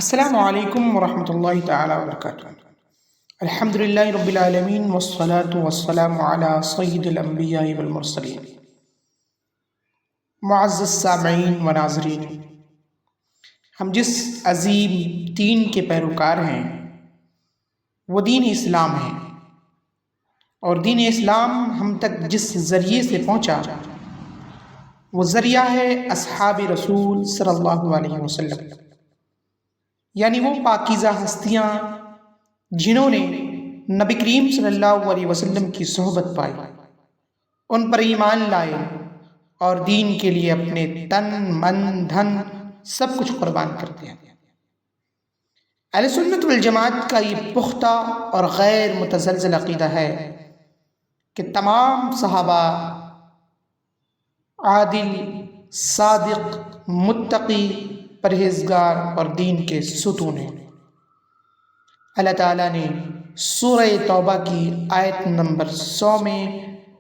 السلام علیکم ورحمۃ اللہ تعالی وبرکاتہ۔ الحمدللہ رب العالمین والصلاة والسلام علی سید الانبیاء والمرسلین۔ معزز سامعین و ناظرین، ہم جس عظیم دین کے پیروکار ہیں وہ دین اسلام ہے، اور دین اسلام ہم تک جس ذریعے سے پہنچا وہ ذریعہ ہے اصحاب رسول صلی اللہ علیہ وسلم، یعنی وہ پاکیزہ ہستیاں جنہوں نے نبی کریم صلی اللہ علیہ وسلم کی صحبت پائی، ان پر ایمان لائے اور دین کے لیے اپنے تن من دھن سب کچھ قربان کر دیا۔ اہل سنت والجماعت کا یہ پختہ اور غیر متزلزل عقیدہ ہے کہ تمام صحابہ عادل، صادق، متقی، پرہیزگار اور دین کے ستون ہیں۔ اللہ تعالیٰ نے سورہ توبہ کی آیت نمبر 100 میں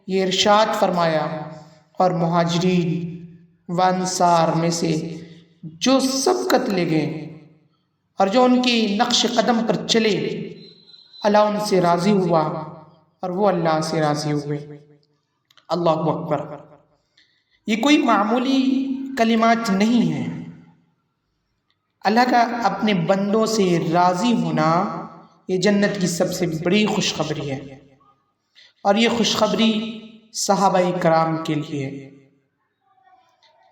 یہ ارشاد فرمایا، اور مہاجرین و انصار میں سے جو سبقت لے گئے اور جو ان کی نقش قدم پر چلے، اللہ ان سے راضی ہوا اور وہ اللہ سے راضی ہوئے۔ اللہ اکبر! یہ کوئی معمولی کلمات نہیں ہیں۔ اللہ کا اپنے بندوں سے راضی ہونا یہ جنت کی سب سے بڑی خوشخبری ہے، اور یہ خوشخبری صحابہ کرام کے لیے ہے۔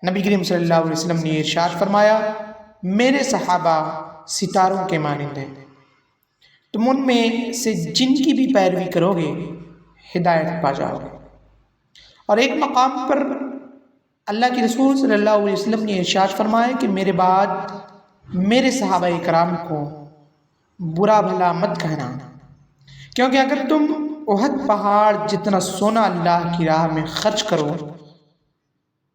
نبی کریم صلی اللہ علیہ وسلم نے ارشاد فرمایا، میرے صحابہ ستاروں کے مانند ہیں، تم ان میں سے جن کی بھی پیروی کرو گے ہدایت پا جاؤ گے۔ اور ایک مقام پر اللہ کے رسول صلی اللہ علیہ وسلم نے ارشاد فرمایا کہ میرے بعد میرے صحابہ کرام کو برا بھلا مت کہنا، کیونکہ اگر تم احد پہاڑ جتنا سونا اللہ کی راہ میں خرچ کرو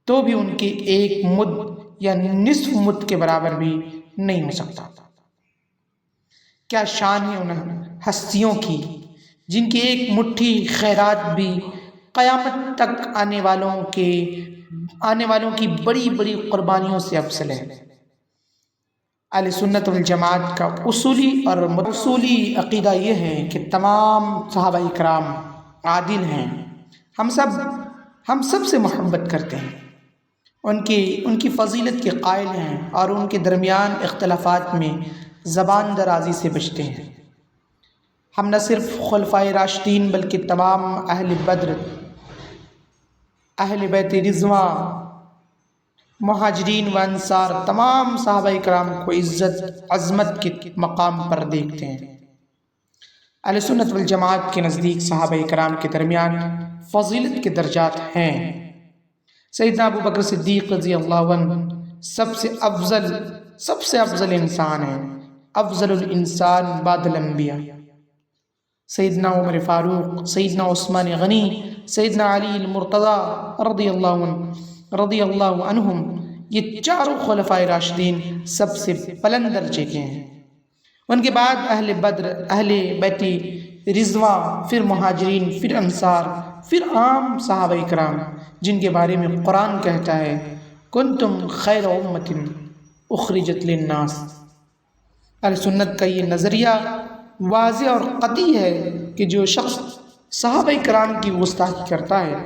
تو بھی ان کی ایک مد یا نصف مد کے برابر بھی نہیں ہو سکتا۔ کیا شان ہے ان ہستیوں کی جن کی ایک مٹھی خیرات بھی قیامت تک آنے والوں کی بڑی بڑی قربانیوں سے افضل ہے۔ اہل سنت والجماعت کا اصولی اور موصولی عقیدہ یہ ہے کہ تمام صحابہ کرام عادل ہیں، ہم سب سے محبت کرتے ہیں، ان کی فضیلت کے قائل ہیں، اور ان کے درمیان اختلافات میں زبان درازی سے بچتے ہیں۔ ہم نہ صرف خلفائے راشدین بلکہ تمام اہل بدر، اہل بیت رضوان، مہاجرین و انصار، تمام صحابہ کرام کو عزت عظمت کے مقام پر دیکھتے ہیں۔ اہل سنت والجماعت کے نزدیک صحابہ کرام کے درمیان فضیلت کے درجات ہیں۔ سیدنا ابو بکر صدیق رضی اللہ عنہ سب سے افضل انسان ہیں، افضل الانسان بعد الانبیاء۔ سیدنا عمر فاروق، سیدنا عثمان غنی، سیدنا علی المرتضی رضی اللہ عنہم، یہ چاروں خلفائے راشدین سب سے بلند درجے کے ہیں۔ ان کے بعد اہل بدر، اہل بیت رضوان، پھر مہاجرین، پھر انصار، پھر عام صحابہ کرام جن کے بارے میں قرآن کہتا ہے کنتم خیر امۃ اخرجت للناس۔ اہل سنت کا یہ نظریہ واضح اور قطعی ہے کہ جو شخص صحابہ کرام کی گستاخی کرتا ہے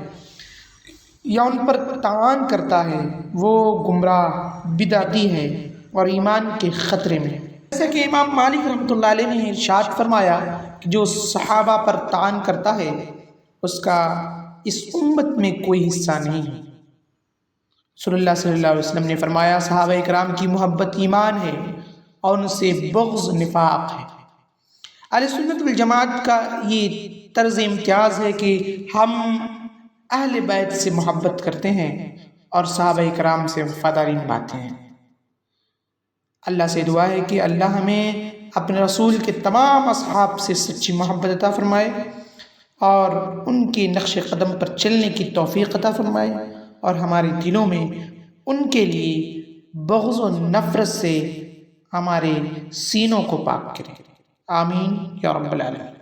یا ان پر طعن کرتا ہے وہ گمراہ، بدعتی ہے اور ایمان کے خطرے میں۔ جیسے کہ امام مالک رحمۃ اللہ علیہ نے ارشاد فرمایا کہ جو صحابہ پر طعن کرتا ہے اس کا اس امت میں کوئی حصہ نہیں ہے۔ رسول اللہ صلی اللہ علیہ وسلم نے فرمایا صحابہ کرام کی محبت ایمان ہے اور ان سے بغض نفاق ہے۔ اہل سنت والجماعت کا یہ طرز امتیاز ہے کہ ہم اہل بیت سے محبت کرتے ہیں اور صحابہ کرام سے وفاداری نبھاتے ہیں۔ اللہ سے دعا ہے کہ اللہ ہمیں اپنے رسول کے تمام اصحاب سے سچی محبت عطا فرمائے اور ان کے نقش قدم پر چلنے کی توفیق عطا فرمائے، اور ہمارے دلوں میں ان کے لیے بغض و نفرت سے ہمارے سینوں کو پاک کرے۔ آمین یا رب العالمین۔